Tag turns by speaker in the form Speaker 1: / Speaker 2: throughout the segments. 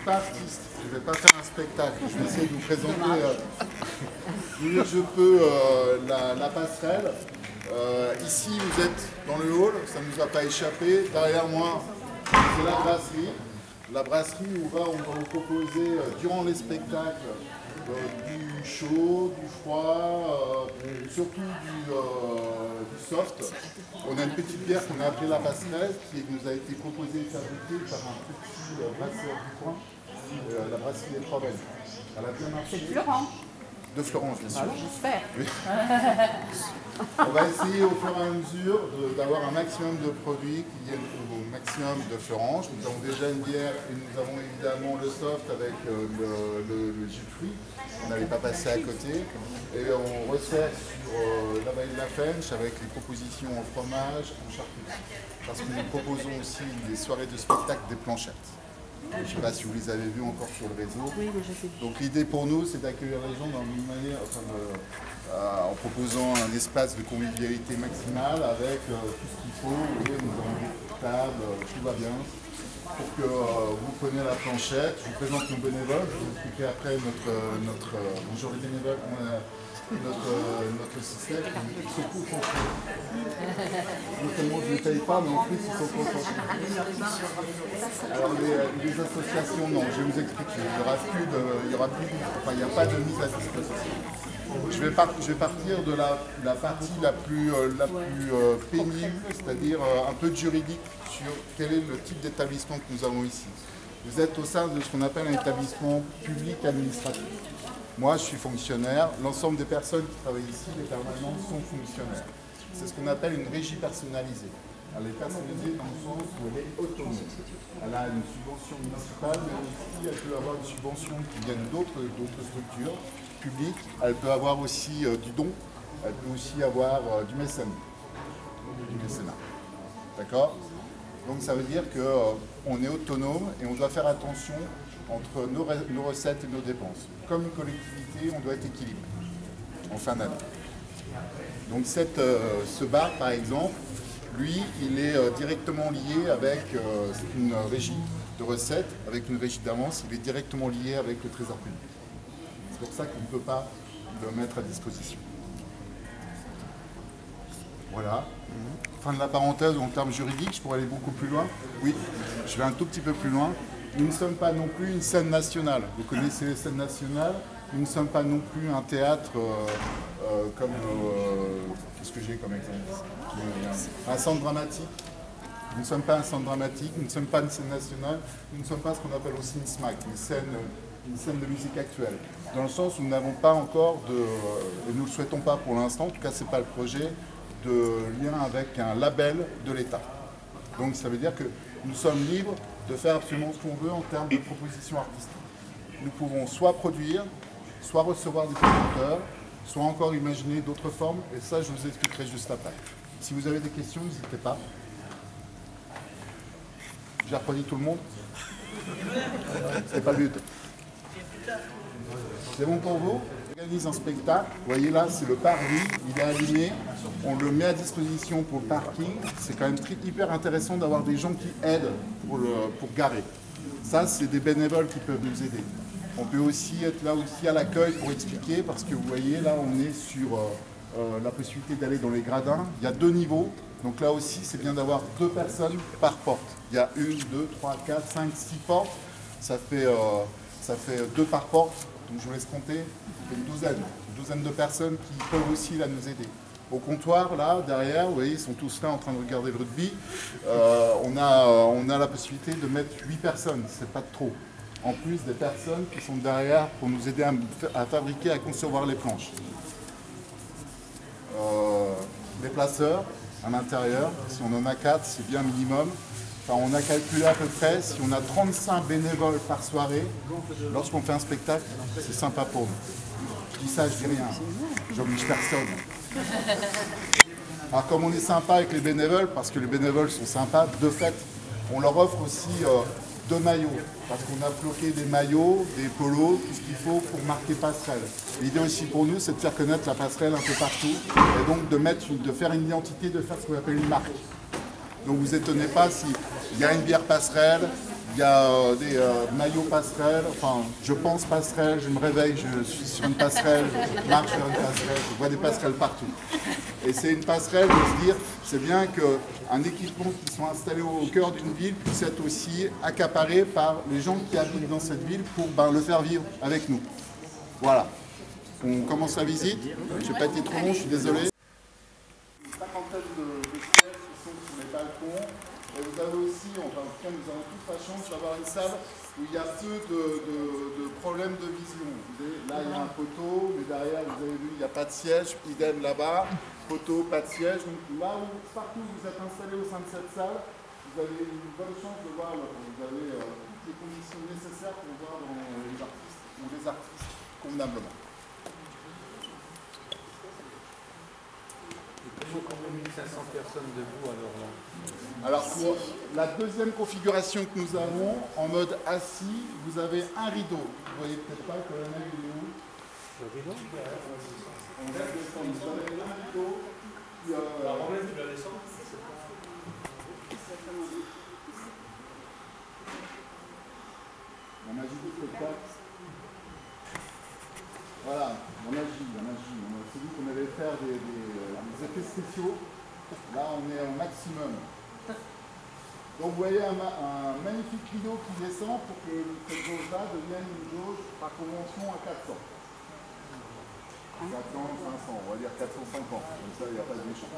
Speaker 1: pas artiste, je ne vais pas faire un spectacle. Je vais essayer de vous présenter du mieux que je peux la passerelle. Ici, vous êtes dans le hall, ça ne nous a pas échappé. Derrière moi, c'est la brasserie. La brasserie où on va vous proposer durant les spectacles du chaud, du froid, surtout du soft. On a une petite bière qu'on a appelée la passerelle qui nous a été proposée et fabriquée par un petit brasseur du coin, la brasserie des Trois Belles. Elle a bien marché.
Speaker 2: C'est Florent.
Speaker 1: De Florence, bien sûr.
Speaker 2: Alors, j'espère.
Speaker 1: Oui. On va essayer au fur et à mesure d'avoir un maximum de produits qui viennent au maximum de Florence. Nous avons déjà une bière et nous avons évidemment le soft avec le jus de fruits. On n'allait pas passer à côté. Et on resserre sur la vallée de la Fench avec les propositions en fromage, en charcuterie. Parce que nous proposons aussi des soirées de spectacle des planchettes. Je ne sais pas si vous les avez vus encore sur le réseau.
Speaker 2: Oui, je sais.
Speaker 1: Donc l'idée pour nous, c'est d'accueillir les gens dans une manière, en proposant un espace de convivialité maximale avec tout ce qu'il faut. Vous voyez, nous avons des tables, tout va bien. Pour que vous preniez la planchette, je vous présente nos bénévoles, je vous expliquerai après bonjour les bénévoles, notre système, ils sont concentrés. Non seulement je ne les paye pas, mais en plus ils sont concentrés. Alors les associations, non, je vais vous expliquer. Il n'y a pas de mise à disposition. Je vais partir de la partie la plus pénible, c'est-à-dire un peu de juridique sur quel est le type d'établissement que nous avons ici. Vous êtes au sein de ce qu'on appelle un établissement public administratif. Moi, je suis fonctionnaire. L'ensemble des personnes qui travaillent ici, les permanents, sont fonctionnaires. C'est ce qu'on appelle une régie personnalisée. Elle est personnalisée dans le sens où elle est autonome. Elle a une subvention municipale, mais aussi elle peut avoir une subvention qui vient d'autres structures publiques. Elle peut avoir aussi du don. Elle peut aussi avoir du mécénat. D'accord ? Donc ça veut dire qu'on est autonome et on doit faire attention entre nos recettes et nos dépenses. Comme une collectivité, on doit être équilibré en fin d'année. Donc ce bar, par exemple, lui, il est directement lié avec une régie de recettes, avec une régie d'avance, il est directement lié avec le trésor public. C'est pour ça qu'on ne peut pas le mettre à disposition. Voilà. Fin de la parenthèse en termes juridiques, je pourrais aller beaucoup plus loin. Oui, je vais un tout petit peu plus loin. Nous ne sommes pas non plus une scène nationale. Vous connaissez les scènes nationales. Nous ne sommes pas non plus un théâtre comme... qu'est-ce que j'ai comme exemple? Un centre dramatique. Nous ne sommes pas un centre dramatique, nous ne sommes pas une scène nationale, nous ne sommes pas ce qu'on appelle aussi une SMAC, une scène de musique actuelle. Dans le sens où nous n'avons pas encore et nous ne le souhaitons pas pour l'instant, en tout cas ce n'est pas le projet, de lien avec un label de l'État. Donc ça veut dire que nous sommes libres de faire absolument ce qu'on veut en termes de propositions artistiques. Nous pouvons soit produire, soit recevoir des producteurs, soit encore imaginer d'autres formes, et ça je vous expliquerai juste après. Si vous avez des questions, n'hésitez pas. J'ai refroidi tout le monde? C'est pas le but. C'est bon pour vous? On organise un spectacle. Vous voyez là, c'est le parvis. Il est aligné. On le met à disposition pour le parking. C'est quand même hyper intéressant d'avoir des gens qui aident pour garer. Ça, c'est des bénévoles qui peuvent nous aider. On peut aussi être là aussi à l'accueil pour expliquer, parce que vous voyez, là, on est sur la possibilité d'aller dans les gradins. Il y a 2 niveaux. Donc là aussi, c'est bien d'avoir 2 personnes par porte. Il y a 1, 2, 3, 4, 5, 6 portes. Ça fait 2 par porte. Donc je vous laisse compter. Une douzaine de personnes qui peuvent aussi là nous aider. Au comptoir, là, derrière, vous voyez, ils sont tous là en train de regarder le rugby. On a la possibilité de mettre 8 personnes. C'est pas trop. En plus des personnes qui sont derrière pour nous aider à fabriquer, à concevoir les planches. Les placeurs à l'intérieur, si on en a 4, c'est bien minimum. Enfin, on a calculé à peu près, si on a 35 bénévoles par soirée, lorsqu'on fait un spectacle, c'est sympa pour nous. Je dis ça, je dis rien. J'oblige personne. Alors comme on est sympa avec les bénévoles, parce que les bénévoles sont sympas, de fait, on leur offre aussi 2 maillots. Parce qu'on a floqué des maillots, des polos, tout ce qu'il faut pour marquer passerelle. L'idée aussi pour nous, c'est de faire connaître la passerelle un peu partout, et donc de faire une identité, de faire ce qu'on appelle une marque. Donc vous étonnez pas s'il y a une bière passerelle, Il y a des maillots passerelles, enfin je pense passerelle, je me réveille, je suis sur une passerelle, je marche vers une passerelle, je vois des passerelles partout. Et c'est une passerelle de se dire, c'est bien qu'un équipement qui soit installé au cœur d'une ville puisse être aussi accaparé par les gens qui habitent dans cette ville pour le faire vivre avec nous. Voilà. On commence la visite. Je n'ai pas été trop long, je suis désolé. Une cinquantaine de sièges qui sont sur les balcons. Et vous avez aussi, enfin en tout cas nous avons toute la chance d'avoir une salle où il y a peu de problèmes de vision. Vous voyez, là il y a un poteau, mais derrière vous avez vu il n'y a pas de siège, idem là-bas, poteau, pas de siège. Donc là où partout où vous êtes installé au sein de cette salle, vous avez une bonne chance de voir, vous avez toutes les conditions nécessaires pour voir dans les artistes ou les artistes convenablement.
Speaker 2: Combien de 1500 personnes debout alors là?
Speaker 1: Alors pour la deuxième configuration que nous avons, en mode assis, vous avez un rideau. Vous voyez peut-être pas que le mec il est où?
Speaker 2: Le rideau?
Speaker 1: On laisse descendre. Vous avez un rideau.
Speaker 2: La romaine, tu la descends?
Speaker 1: La magie du spectacle. Voilà, la magie, la magie. On s'est dit qu'on allait faire des effets spéciaux. Là, on est au maximum. Donc, vous voyez un magnifique rideau qui descend pour que cette jauge-là devienne une jauge par convention à 400. 400, 500, on va dire 450. Comme ça, il n'y a pas de méchant.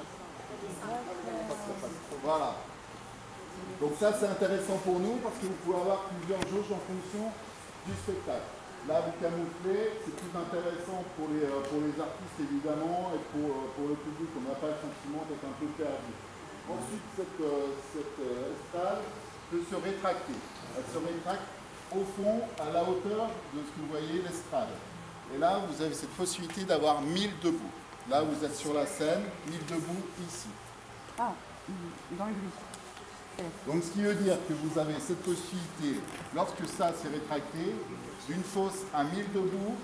Speaker 1: Voilà. Donc ça, c'est intéressant pour nous parce que vous pouvez avoir plusieurs jauges en fonction du spectacle. Là, vous camouflez, c'est plus intéressant pour les artistes évidemment et pour le public, on n'a pas le sentiment d'être un peu perdu. Ensuite, cette estrade peut se rétracter. Elle se rétracte au fond, à la hauteur de ce que vous voyez, l'estrade. Et là, vous avez cette possibilité d'avoir 1000 debout. Là, vous êtes sur la scène, 1000 debout ici.
Speaker 3: Ah, dans le gris.
Speaker 1: Donc, ce qui veut dire que vous avez cette possibilité, lorsque ça s'est rétracté, d'une fosse à 1000 debout,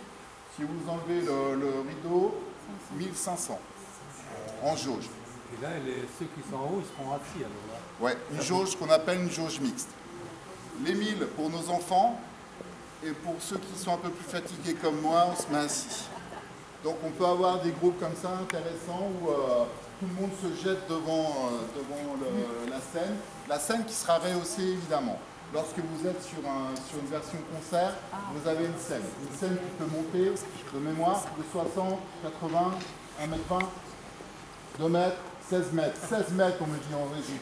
Speaker 1: si vous enlevez le rideau, 1500 en jauge.
Speaker 2: Et là, ceux qui sont en haut, ils seront assis alors là.
Speaker 1: Ouais, une jauge qu'on appelle une jauge mixte. Les 1000 pour nos enfants, et pour ceux qui sont un peu plus fatigués comme moi, on se met assis. Donc on peut avoir des groupes comme ça intéressants où tout le monde se jette devant la scène qui sera rehaussée évidemment. Lorsque vous êtes sur une version concert, vous avez une scène qui peut monter de mémoire de 60, 80, 1m20, 2 mètres, 16 mètres. 16 mètres, on me dit en régie.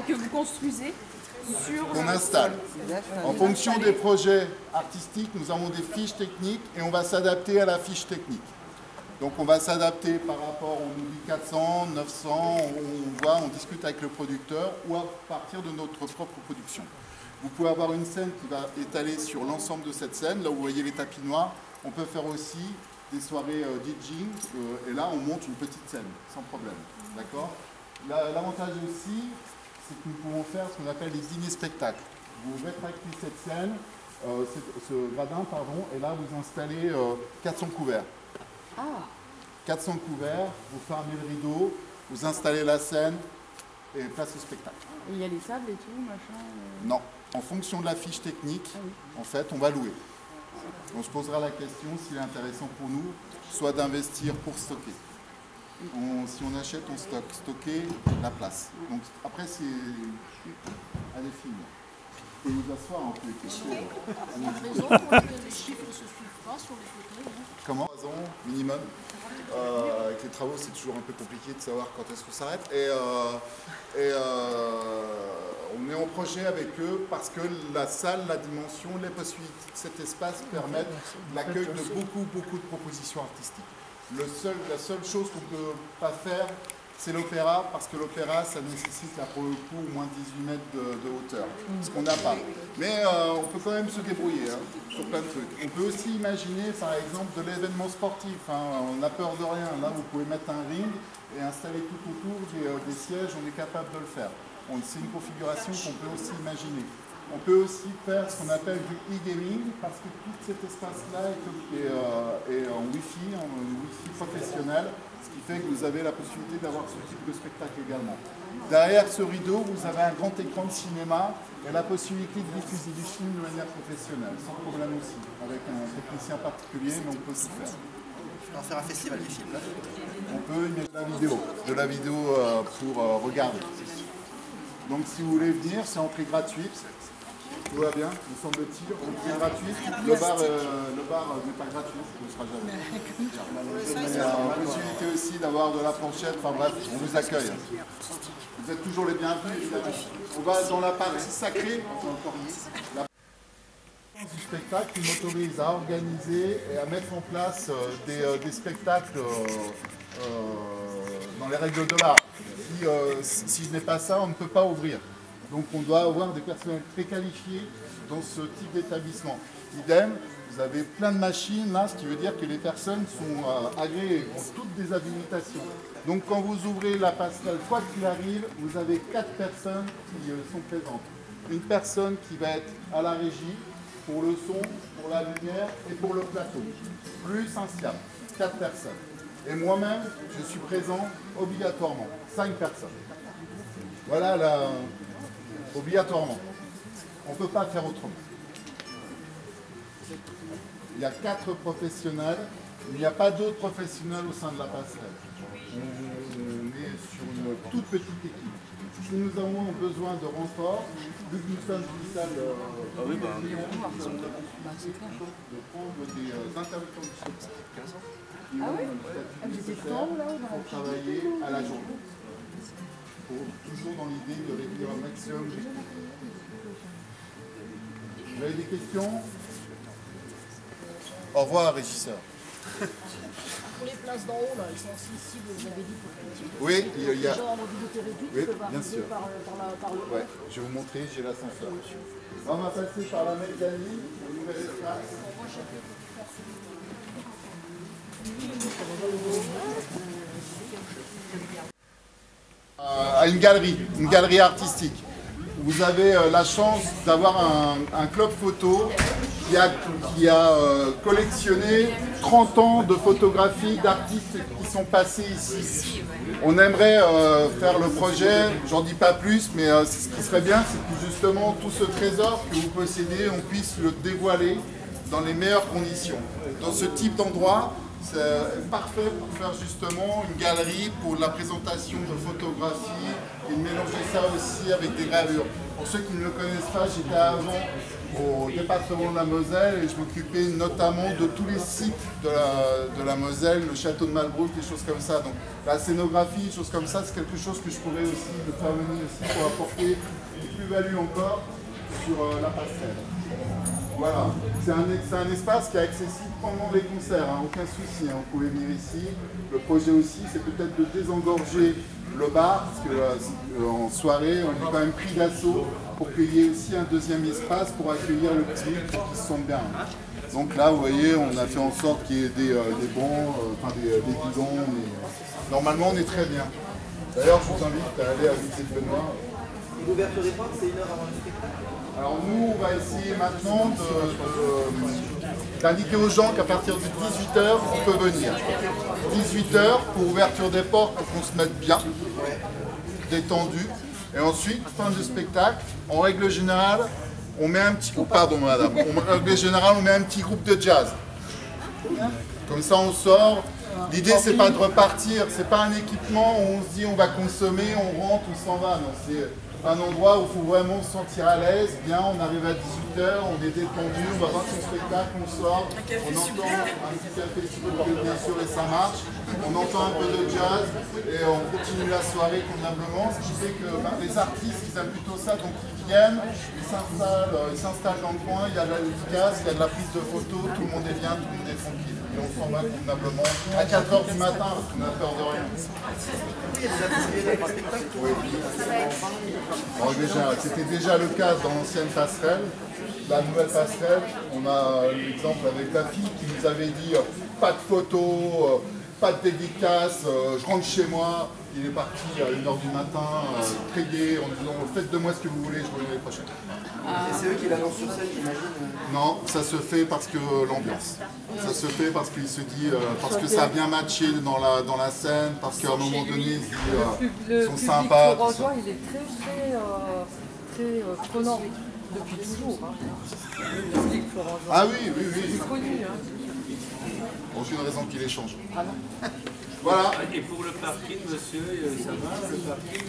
Speaker 3: Que vous construisez sur...
Speaker 1: Qu'on installe. En fonction des projets artistiques, nous avons des fiches techniques et on va s'adapter à la fiche technique. Donc on va s'adapter par rapport, on nous dit 400, 900, on discute avec le producteur ou à partir de notre propre production. Vous pouvez avoir une scène qui va étaler sur l'ensemble de cette scène, là où vous voyez les tapis noirs. On peut faire aussi des soirées DJing, et là on monte une petite scène, sans problème. D'accord ? L'avantage aussi, c'est que nous pouvons faire ce qu'on appelle des dîners-spectacles. Vous rétractez cette scène, ce gradin, pardon, et là vous installez 400 couverts. 400 couverts, vous fermez le rideau, vous installez la scène et place au spectacle.
Speaker 3: Et il y a les sables et tout, machin
Speaker 1: Non, en fonction de la fiche technique, en fait, on va louer. On se posera la question s'il est intéressant pour nous, soit d'investir pour stocker. Si on achète, on stocke. Stocker la place. Donc après, c'est à définir. Et vous asseoir en plus.
Speaker 4: Il y a une raison pour laquelle les chiffres ne se suivent pas sur les photos.
Speaker 1: Comment ? 3 ans minimum. Avec les travaux, c'est toujours un peu compliqué de savoir quand est-ce qu'on s'arrête. On est en projet avec eux parce que la salle, la dimension, les possibilités de cet espace permettent l'accueil de beaucoup de propositions artistiques. La seule chose qu'on ne peut pas faire, c'est l'opéra, parce que l'opéra, ça nécessite là pour le coup au moins 18 mètres de hauteur, ce qu'on n'a pas. Mais on peut quand même se débrouiller sur plein de trucs. On peut aussi imaginer par exemple de l'événement sportif, on n'a peur de rien. Là, vous pouvez mettre un ring et installer tout autour des sièges, on est capable de le faire. C'est une configuration qu'on peut aussi imaginer. On peut aussi faire ce qu'on appelle du e-gaming, parce que tout cet espace-là est en Wi-Fi professionnel, ce qui fait que vous avez la possibilité d'avoir ce type de spectacle également. Derrière ce rideau, vous avez un grand écran de cinéma et la possibilité de diffuser du film de manière professionnelle, sans problème aussi, avec un technicien particulier, mais on peut tout faire.
Speaker 5: On va faire un festival du film là.
Speaker 1: On peut y mettre de la vidéo pour regarder. Donc si vous voulez venir, c'est entrée gratuite. Tout va bien, nous semble-t-il, entrée gratuite. Le bar n'est pas gratuit, ce ne sera jamais. Il y a la possibilité aussi d'avoir de la planchette, enfin bref, on vous accueille. Vous êtes toujours les bienvenus, évidemment. On va dans la partie sacrée, la partie du spectacle qui m'autorise à organiser et à mettre en place des spectacles dans les règles de l'art. Si je n'ai pas ça, on ne peut pas ouvrir. Donc on doit avoir des personnels très qualifiés dans ce type d'établissement. Idem, vous avez plein de machines là, ce qui veut dire que les personnes sont agréées, ont toutes des habilitations. Donc quand vous ouvrez la passerelle, quoi qu'il arrive, vous avez 4 personnes qui sont présentes. Une personne qui va être à la régie, pour le son, pour la lumière et pour le plateau. Plus un SIAM, 4 personnes. Et moi-même, je suis présent obligatoirement, 5 personnes. Voilà, obligatoirement. On ne peut pas faire autrement. Il y a 4 professionnels, il n'y a pas d'autres professionnels au sein de la passerelle. On est sur une toute petite équipe. Si nous avons besoin de renfort, vu que nous sommes une salle de prendre des intermittents du spectacle.
Speaker 3: Ah oui? J'étais trop là-haut
Speaker 1: pour travailler à la journée. Toujours dans l'idée de réduire un maximum les coûts. Vous avez des questions? Au revoir, régisseur.
Speaker 4: Pour les places d'en haut, là, ils sont accessibles, vous avez dit, pour les petits.
Speaker 1: Oui, il y a...
Speaker 4: Les gens en mobilité réduite,
Speaker 1: Oui,
Speaker 4: ils peuvent
Speaker 1: bien
Speaker 4: arriver
Speaker 1: sûr.
Speaker 4: par le
Speaker 1: Ouais, je vais vous montrer, j'ai l'ascenseur. On va passer par la mezzanine, le nouvel espace. À une galerie artistique. Vous avez la chance d'avoir un club photo qui a collectionné 30 ans de photographies d'artistes qui sont passés ici. On aimerait faire le projet, j'en dis pas plus, mais ce qui serait bien, c'est que justement tout ce trésor que vous possédez, on puisse le dévoiler dans les meilleures conditions. Dans ce type d'endroit, c'est parfait pour faire justement une galerie pour la présentation de photographies et de mélanger ça aussi avec des gravures. Pour ceux qui ne le connaissent pas, j'étais avant au département de la Moselle et je m'occupais notamment de tous les sites de la Moselle, le château de Malbrouck, des choses comme ça. Donc la scénographie, des choses comme ça, c'est quelque chose que je pourrais aussi faire venir ici pour apporter une plus-value encore sur la passerelle. Voilà, c'est un espace qui est accessible pendant les concerts, hein, aucun souci, hein, vous pouvez venir ici. Le projet aussi, c'est peut-être de désengorger le bar, parce qu'en soirée, on est quand même pris d'assaut pour qu'il y ait aussi un deuxième espace pour accueillir le public pour qu'ils se sentent bien. Donc là, vous voyez, on a fait en sorte qu'il y ait des bons, des guidons, mais normalement on est très bien. D'ailleurs, je vous invite à aller à visiter le Benoît.
Speaker 5: L'ouverture des portes, c'est 1 heure avant le spectacle.
Speaker 1: Alors nous, on va essayer maintenant d'indiquer aux gens qu'à partir de 18h, on peut venir. 18h pour ouverture des portes, pour qu'on se mette bien, détendu. Et ensuite, fin du spectacle, en règle générale, on met un petit groupe, pardon madame, en règle générale, on met un petit groupe de jazz. Comme ça, on sort. L'idée, c'est pas de repartir, c'est pas un équipement où on se dit on va consommer, on rentre, on s'en va. Non, c'est un endroit où il faut vraiment se sentir à l'aise, bien, on arrive à 18h, on est détendu, on va voir son spectacle, on sort, on entend un petit café bien sûr et ça marche, on entend un peu de jazz et on continue la soirée convenablement, ce qui fait que les artistes ils aiment plutôt ça, donc ils viennent, ils s'installent dans le coin, il y a de la dédicace, il y a de la prise de photos, tout le monde est bien, tout le monde est tranquille. Et on s'en va convenablement à 4h du matin, parce qu'on n'a peur de rien. Oui. C'était déjà le cas dans l'ancienne passerelle. La nouvelle passerelle, on a l'exemple avec la fille qui nous avait dit pas de photos, pas de dédicace, je rentre chez moi, il est parti à 1h du matin, très gai, en disant faites de moi ce que vous voulez, je reviens l'année prochaine.
Speaker 5: Et c'est eux qui l'annoncent sur scène, j'imagine.
Speaker 1: Non, ça se fait parce que l'ambiance. Ça se fait parce qu'il se dit, parce que ça a bien matché dans la scène, parce qu'à un moment donné, il se dit, ils sont sympas.
Speaker 3: Le public florentinois, il est très prenant depuis toujours. Hein. Le public florentinois.
Speaker 1: Ah oui, oui, oui.
Speaker 3: C'est connu. Hein.
Speaker 1: Aucune raison qu'il échange.
Speaker 3: Ah non.
Speaker 1: Voilà.
Speaker 2: Et pour le parking, monsieur, ça va, le parking?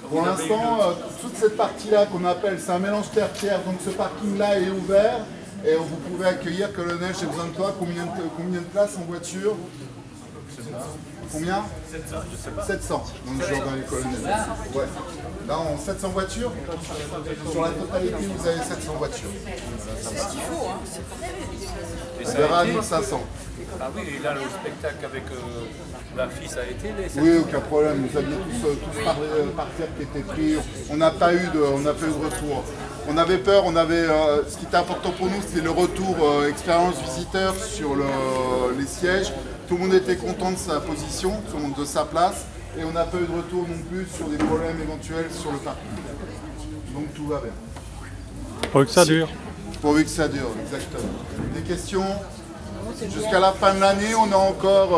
Speaker 1: Pour l'instant, toute cette partie-là qu'on appelle, c'est un mélange terre-terre, donc ce parking-là est ouvert et vous pouvez accueillir, colonel, j'ai besoin de toi, combien de places en voiture? Combien? 700, je sais pas. 700, donc je regarde les colonels. Ouais. Là, en 700 voitures, sur la totalité, vous avez 700 voitures.
Speaker 4: C'est ce qu'il faut, hein.
Speaker 1: On verra à 1500.
Speaker 2: Ah oui, et là, le spectacle avec la fille, ça a été les...
Speaker 1: Oui, aucun problème. Vous aviez tous par terre qui étaient pris. On n'a pas eu de retour. On avait peur, ce qui était important pour nous, c'était le retour expérience visiteur sur les sièges. Tout le monde était content de sa position, tout le monde de sa place. Et on n'a pas eu de retour non plus sur des problèmes éventuels sur le parking. Donc tout va bien.
Speaker 6: Pourvu que ça dure.
Speaker 1: Pourvu que ça dure, exactement. Des questions? Jusqu'à la fin de l'année, on a encore,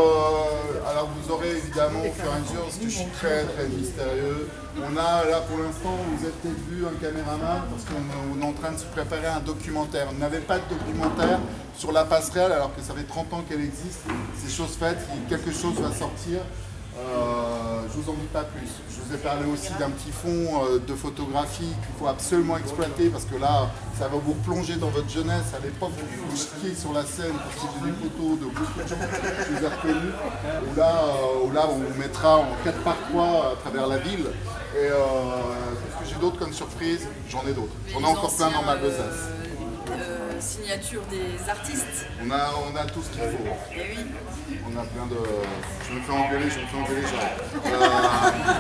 Speaker 1: alors vous aurez évidemment au fur et à mesure, parce que je suis très mystérieux, on a là pour l'instant, vous avez peut-être vu un caméraman, parce qu'on est en train de se préparer un documentaire. On n'avait pas de documentaire sur la passerelle, alors que ça fait 30 ans qu'elle existe. C'est chose faite, quelque chose va sortir. Je vous en dis pas plus. Je vous ai parlé aussi d'un petit fond de photographie qu'il faut absolument exploiter parce que là, ça va vous plonger dans votre jeunesse. À l'époque, vous skiez sur la scène parce que j'ai des photos de beaucoup de gens que je vous ai reconnus. Où là, on vous mettra en 4x3 à travers la ville. Et qu'est-ce que j'ai d'autre comme surprise? J'en ai d'autres. J'en ai encore plein dans ma besace.
Speaker 4: Signature des artistes.
Speaker 1: On a tout ce qu'il faut.
Speaker 4: Eh oui.
Speaker 1: On a plein de... Je me fais engueuler, j'arrête.